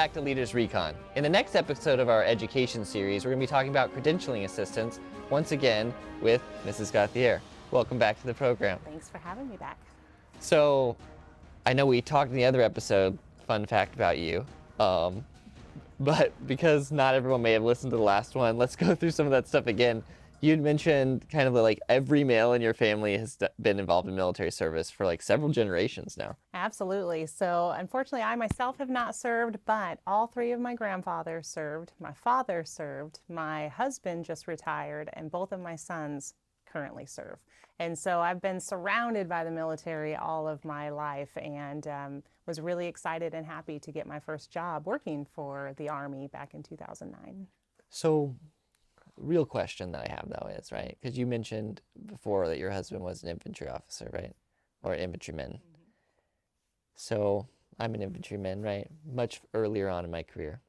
back to Leaders Recon. In the next episode of our education series, we're going to be talking about credentialing assistance, once again with Mrs. Gauthier. Welcome back to the program. Thanks for having me back. So, I know we talked in the other episode, fun fact about you, but because not everyone may have listened to the last one, let's go through some of that stuff again. You'd mentioned kind of like every male in your family has been involved in military service for like several generations now. Absolutely. So unfortunately, I myself have not served, but all three of my grandfathers served. My father served. My husband just retired, and both of my sons currently serve. And so I've been surrounded by the military all of my life, and was really excited and happy to get my first job working for the Army back in 2009. So, real question that I have though is, right, because you mentioned before that your husband was an infantry officer, right, or an infantryman. Mm-hmm. So I'm an infantryman, right, much earlier on in my career.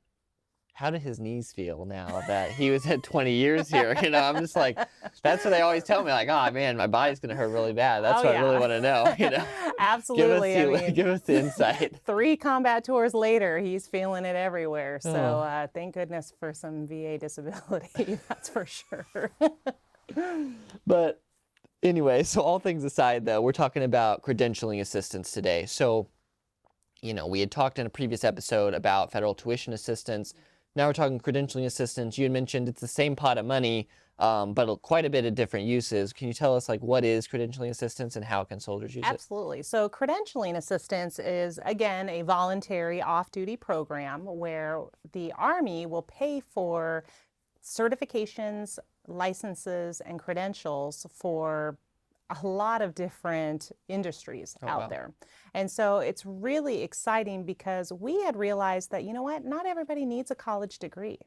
How do his knees feel now that he was at 20 years here? You know, I'm just like, that's what they always tell me, like, oh man, my body's going to hurt really bad. That's what I really want to know, you know. Absolutely. Give us the insight. 3 combat tours later, he's feeling it everywhere. So thank goodness for some VA disability, that's for sure. But anyway, so all things aside though, we're talking about credentialing assistance today. So, you know, we had talked in a previous episode about federal tuition assistance. Now we're talking credentialing assistance. You had mentioned it's the same pot of money, but quite a bit of different uses. Can you tell us, like, what is credentialing assistance and how can soldiers use it? Absolutely. So credentialing assistance is, again, a voluntary off-duty program where the Army will pay for certifications, licenses, and credentials for a lot of different industries out there. And so it's really exciting because we had realized that, you know what, not everybody needs a college degree.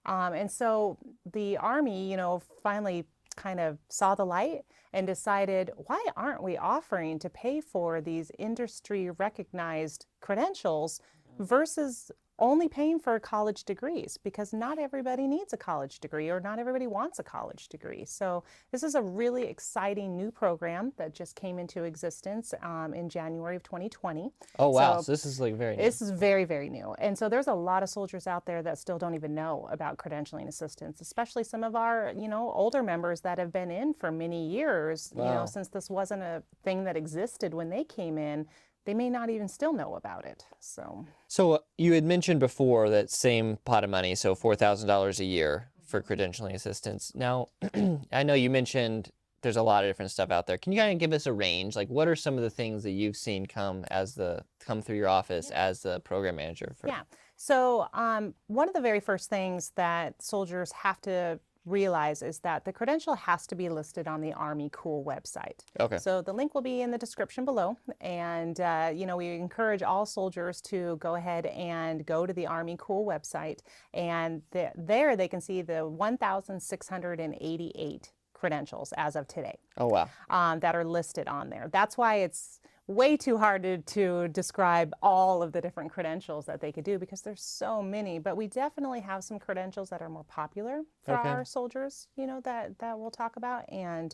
And so the Army, you know, finally kind of saw the light and decided, why aren't we offering to pay for these industry recognized credentials versus only paying for college degrees, because not everybody needs a college degree or not everybody wants a college degree. So this is a really exciting new program that just came into existence in January of 2020. Oh, wow. So this is like very new. This is very, very new. And so there's a lot of soldiers out there that still don't even know about credentialing assistance, especially some of our, you know, older members that have been in for many years, you know, since this wasn't a thing that existed when they came in. They may not even still know about it. So you had mentioned before that same pot of money, so $4,000 a year for credentialing assistance. Now, I know you mentioned there's a lot of different stuff out there. Can you kind of give us a range? Like, what are some of the things that you've seen come through your office as the program manager? Yeah. So one of the very first things that soldiers have to realize is that the credential has to be listed on the Army Cool website. Okay. So the link will be in the description below, and you know, we encourage all soldiers to go ahead and go to the Army Cool website, and there they can see the 1,688 credentials as of today. Oh, wow. That are listed on there. That's why it's way too hard to describe all of the different credentials that they could do, because there's so many. But we definitely have some credentials that are more popular for our soldiers, you know, that we'll talk about. And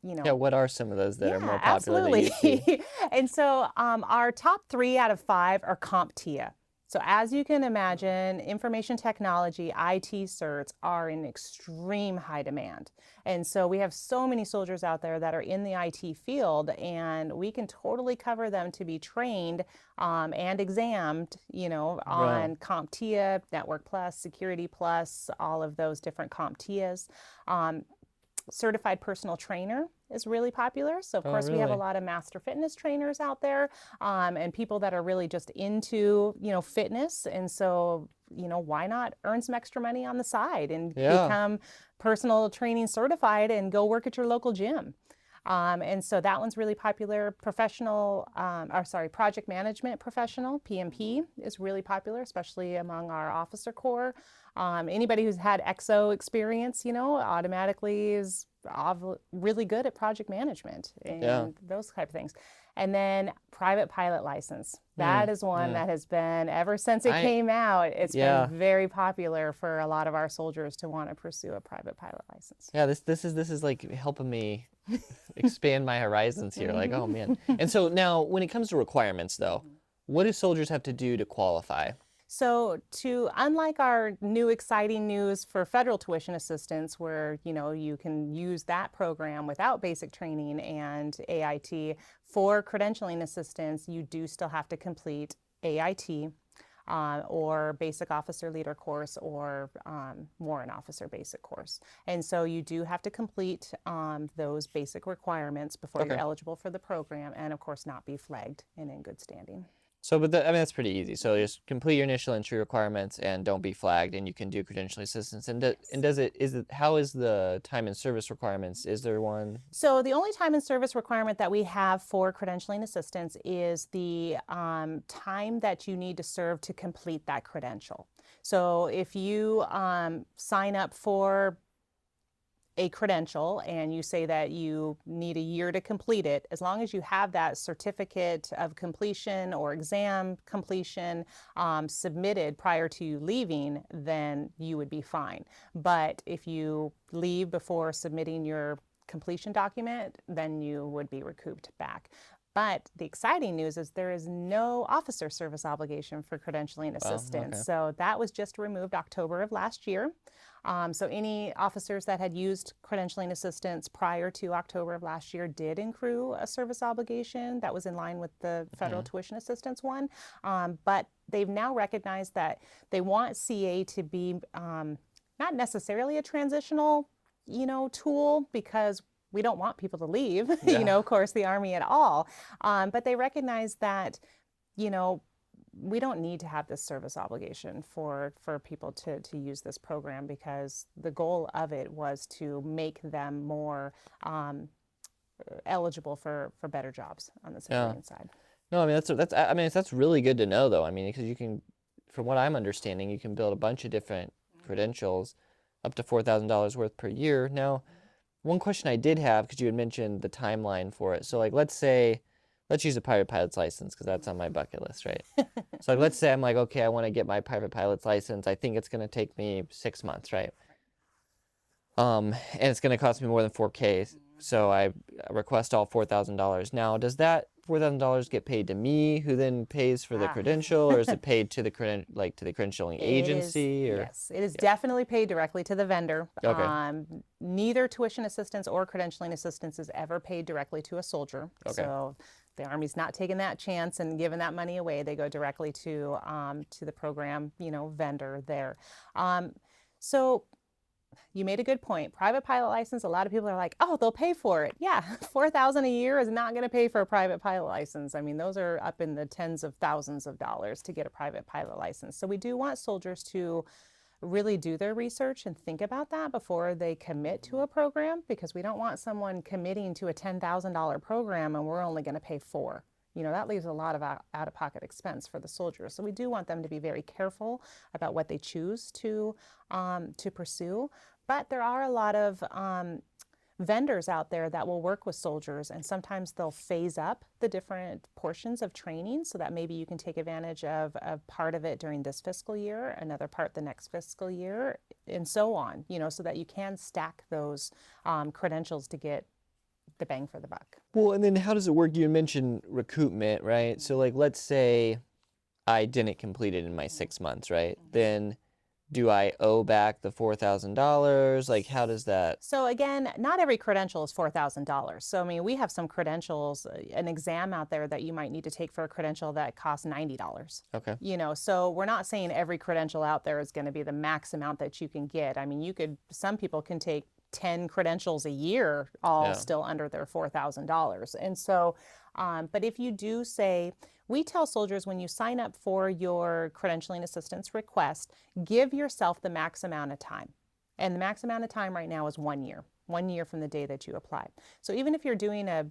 you know, yeah, what are some of those that are more popular? Absolutely. And so our top 3 out of 5 are CompTIA. So as you can imagine, information technology, IT certs are in extreme high demand. And so we have so many soldiers out there that are in the IT field, and we can totally cover them to be trained and examined, you know, on CompTIA, Network Plus, Security Plus, all of those different CompTIAs. Certified personal trainer is really popular. So of course we have a lot of master fitness trainers out there, and people that are really just into, you know, fitness. And so, you know, why not earn some extra money on the side and become personal training certified and go work at your local gym. And so that one's really popular. Project management professional, PMP, is really popular, especially among our officer corps. Anybody who's had EXO experience, you know, automatically is really good at project management and those type of things. And then private pilot license. That is one that has been, ever since it came out, it's been very popular for a lot of our soldiers to want to pursue a private pilot license. Yeah, this is like helping me expand my horizons here. Like, oh man. And so now when it comes to requirements though, what do soldiers have to do to qualify? So unlike our new exciting news for federal tuition assistance, where you can use that program without basic training and AIT, for credentialing assistance, you do still have to complete AIT. Or basic officer leader course or warrant officer basic course. And so you do have to complete those basic requirements before you're Okay. eligible for the program, and of course not be flagged and in good standing. So, but I mean, that's pretty easy. So just complete your initial entry requirements and don't be flagged, and you can do credentialing assistance. And how is the time and service requirements? Is there one? So the only time and service requirement that we have for credentialing assistance is the time that you need to serve to complete that credential. So if you sign up for a credential and you say that you need a year to complete it, as long as you have that certificate of completion or exam completion submitted prior to you leaving, then you would be fine. But if you leave before submitting your completion document, then you would be recouped back. But the exciting news is there is no officer service obligation for credentialing assistance. Okay. So that was just removed October of last year. So any officers that had used credentialing assistance prior to October of last year did accrue a service obligation that was in line with the federal tuition assistance one. But they've now recognized that they want CA to be not necessarily a transitional, tool, because we don't want people to leave, of course, the Army at all. But they recognize that, we don't need to have this service obligation for people to use this program, because the goal of it was to make them more eligible for better jobs on the civilian side. No, I mean that's really good to know, though. I mean, because you can, from what I'm understanding, you can build a bunch of different credentials, up to $4,000 worth per year. Now, one question I did have, because you had mentioned the timeline for it. So, like, let's use a private pilot's license, because that's on my bucket list, right? So, like, let's say I'm like, okay, I want to get my private pilot's license. I think it's going to take me 6 months, right? And it's going to cost me more than $4K. So I request all $4,000. Now, does that $4,000 get paid to me, who then pays for the credential, or is it paid to the credentialing agency? Yes, it is definitely paid directly to the vendor. Okay. Neither tuition assistance or credentialing assistance is ever paid directly to a soldier. Okay. So the Army's not taking that chance and giving that money away. They go directly to the program, vendor there. So you made a good point. Private pilot license, a lot of people are like, oh, they'll pay for it. Yeah, $4,000 a year is not going to pay for a private pilot license. I mean, those are up in the tens of thousands of dollars to get a private pilot license. So we do want soldiers to really do their research and think about that before they commit to a program, because we don't want someone committing to a $10,000 program and we're only going to pay $4,000. That leaves a lot of out-of-pocket expense for the soldiers. So we do want them to be very careful about what they choose to pursue. But there are a lot of vendors out there that will work with soldiers, and sometimes they'll phase up the different portions of training so that maybe you can take advantage of part of it during this fiscal year, another part the next fiscal year, and so on, so that you can stack those credentials to get the bang for the buck. Well, and then how does it work? You mentioned recoupment, right? So, like, let's say I didn't complete it in my 6 months, right? Then do I owe back the $4,000? Like, how does that? So again, not every credential is $4,000. So, I mean, we have some credentials, an exam out there that you might need to take for a credential that costs $90. Okay. So we're not saying every credential out there is going to be the max amount that you can get. I mean, some people can take 10 credentials a year, all still under their $4,000. And so, but if you do say, we tell soldiers, when you sign up for your credentialing assistance request, give yourself the max amount of time. And the max amount of time right now is 1 year. 1 year from the day that you apply. So even if you're doing a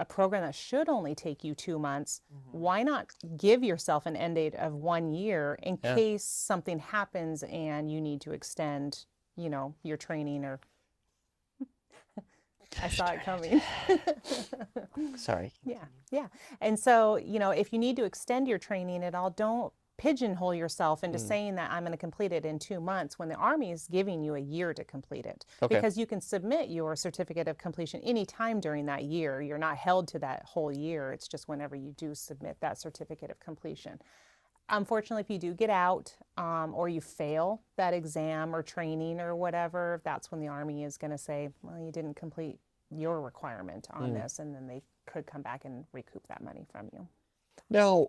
program that should only take you 2 months, why not give yourself an end date of 1 year in case something happens and you need to extend, your training or... I saw it coming. Sorry. Yeah. And so, if you need to extend your training at all, don't pigeonhole yourself into saying that I'm going to complete it in 2 months when the Army is giving you a year to complete it. Okay. Because you can submit your certificate of completion anytime during that year. You're not held to that whole year. It's just whenever you do submit that certificate of completion. Unfortunately, if you do get out or you fail that exam or training or whatever, that's when the Army is going to say, well, you didn't complete your requirement on this, and then they could come back and recoup that money from you. Now,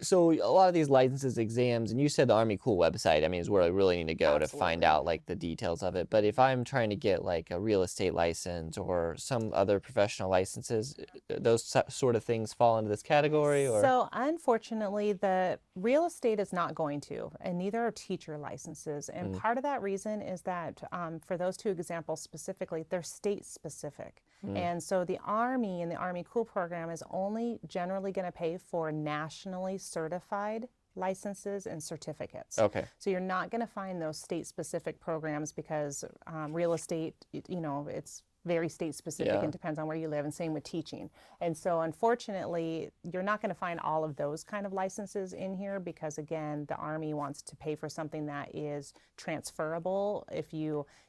so a lot of these licenses, exams, and you said the Army Cool website, I mean, is where I really need to go to find Absolutely. out like the details of it. But if I'm trying to get like a real estate license or some other professional licenses, those sort of things fall into this category, or? So, unfortunately, the real estate is not going to, and neither are teacher licenses. And Mm, part of that reason is that for those two examples specifically, they're state specific. mm, And so the Army and the Army Cool program is only generally going to pay for nationally certified licenses and certificates. okay. So you're not going to find those state specific programs because real estate, it's very state specific Yeah. and depends on where you live, and same with teaching. And so unfortunately, you're not going to find all of those kind of licenses in here because again, the Army wants to pay for something that is transferable if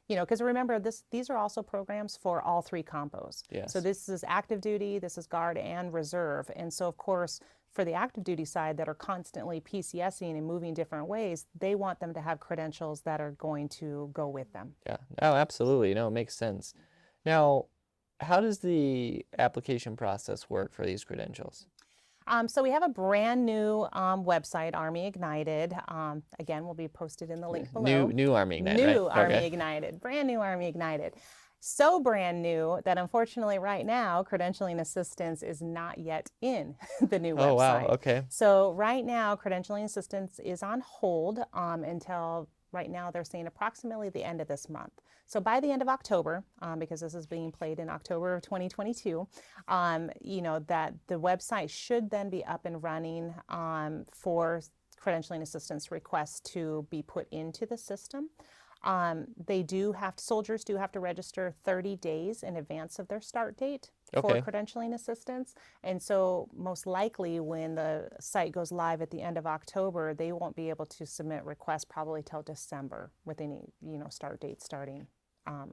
because remember these are also programs for all three compos. Yes. So this is active duty, this is guard and reserve. And so of course, for the active duty side that are constantly PCSing and moving different ways, they want them to have credentials that are going to go with them. Yeah. Oh, absolutely. No, it makes sense. Now, how does the application process work for these credentials? So we have a brand new website, Army Ignited. Again, will be posted in the link below. New Army Ignite, right? New Army Okay. Ignited, brand new Army Ignited. So brand new that unfortunately right now, Credentialing Assistance is not yet in the new Oh, wow. website. Okay. So right now, Credentialing Assistance is on hold until right now they're saying approximately the end of this month. So by the end of October, because this is being played in October of 2022, that the website should then be up and running for Credentialing Assistance requests to be put into the system. Soldiers do have to register 30 days in advance of their start date for Okay. Credentialing Assistance. And so most likely when the site goes live at the end of October, they won't be able to submit requests probably till December with any, start date starting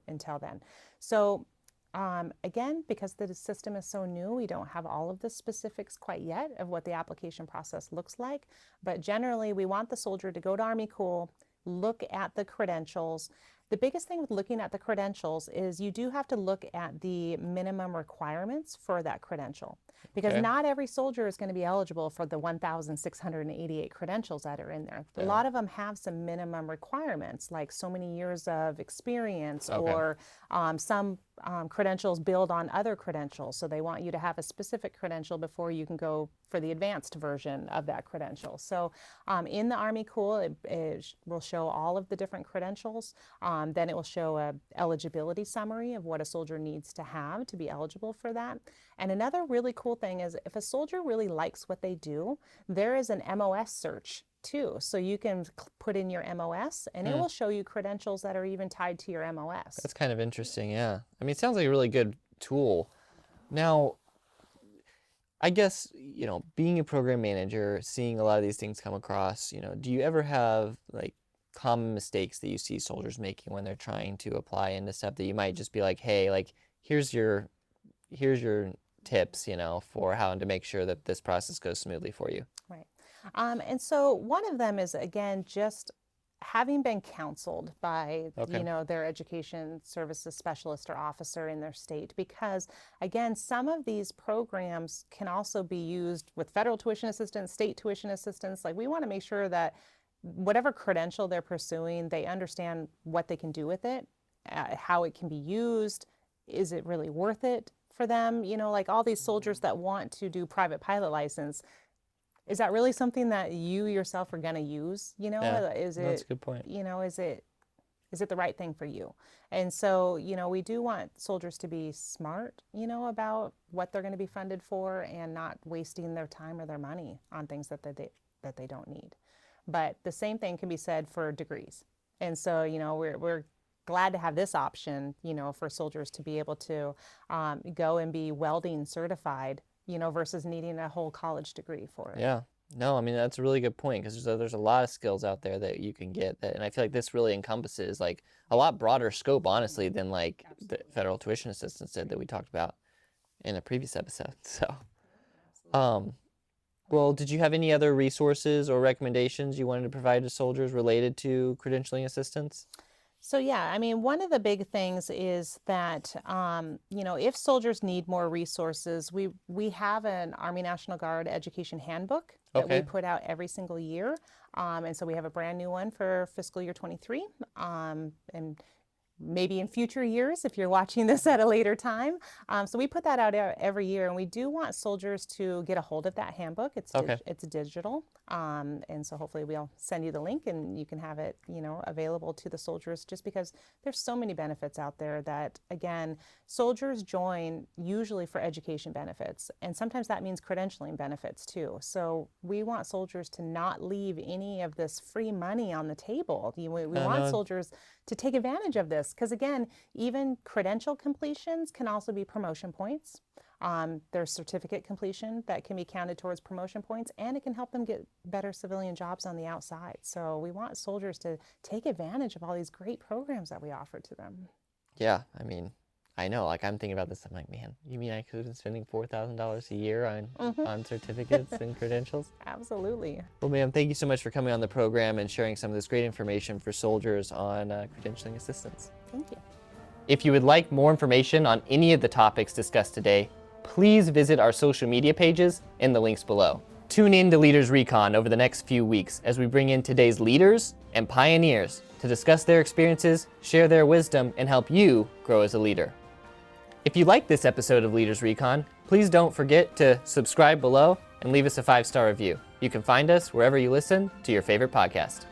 until then. So again, because the system is so new, we don't have all of the specifics quite yet of what the application process looks like. But generally, we want the soldier to go to Army Cool, look at the credentials. The biggest thing with looking at the credentials is you do have to look at the minimum requirements for that credential because Okay. not every soldier is going to be eligible for the 1,688 credentials that are in there. Yeah. A lot of them have some minimum requirements like so many years of experience Okay. or some credentials build on other credentials. So they want you to have a specific credential before you can go for the advanced version of that credential. So in the Army Cool, it will show all of the different credentials. Then it will show a eligibility summary of what a soldier needs to have to be eligible for that. And another really cool thing is if a soldier really likes what they do, there is an MOS search too. So you can put in your MOS and it will show you credentials that are even tied to your MOS. That's kind of interesting, yeah. I mean, it sounds like a really good tool. Now, I guess, being a program manager, seeing a lot of these things come across, do you ever have like common mistakes that you see soldiers making when they're trying to apply into stuff that you might just be like, hey, like, here's your tips, for how to make sure that this process goes smoothly for you? Right. And so one of them is, again, just having been counseled by, Okay. their education services specialist or officer in their state, because again, some of these programs can also be used with federal tuition assistance, state tuition assistance. Like we want to make sure that whatever credential they're pursuing, they understand what they can do with it, how it can be used. Is it really worth it for them? Like all these soldiers that want to do private pilot license, is that really something that you yourself are going to use? Yeah, Is that's a it, good point. is it the right thing for you? And so, we do want soldiers to be smart, about what they're going to be funded for and not wasting their time or their money on things that they don't need. But the same thing can be said for degrees. And so, we're glad to have this option, for soldiers to be able to go and be welding certified, versus needing a whole college degree for it. Yeah. No, I mean, that's a really good point because there's a lot of skills out there that you can get that, and I feel like this really encompasses like a lot broader scope, honestly, than like the federal tuition assistance did that we talked about in a previous episode. So, Well, did you have any other resources or recommendations you wanted to provide to soldiers related to credentialing assistance? So yeah, I mean, one of the big things is that if soldiers need more resources, we have an Army National Guard Education Handbook that we Okay. put out every single year, and so we have a brand new one for fiscal year 23, and maybe in future years if you're watching this at a later time. So we put that out every year, and we do want soldiers to get a hold of that handbook. Okay. It's digital, and so hopefully we'll send you the link and you can have it available to the soldiers, just because there's so many benefits out there that, again, soldiers join usually for education benefits, and sometimes that means credentialing benefits too. So we want soldiers to not leave any of this free money on the table. We want soldiers to take advantage of this, because again, even credential completions can also be promotion points. There's certificate completion that can be counted towards promotion points, and it can help them get better civilian jobs on the outside. So we want soldiers to take advantage of all these great programs that we offer to them. Yeah, I mean, I know, like I'm thinking about this, I'm like, man, you mean I could have been spending $4,000 a year on certificates and credentials? Absolutely. Well, ma'am, thank you so much for coming on the program and sharing some of this great information for soldiers on credentialing assistance. Thank you. If you would like more information on any of the topics discussed today, please visit our social media pages in the links below. Tune in to Leaders Recon over the next few weeks as we bring in today's leaders and pioneers to discuss their experiences, share their wisdom, and help you grow as a leader. If you like this episode of Leaders Recon, please don't forget to subscribe below and leave us a 5-star review. You can find us wherever you listen to your favorite podcast.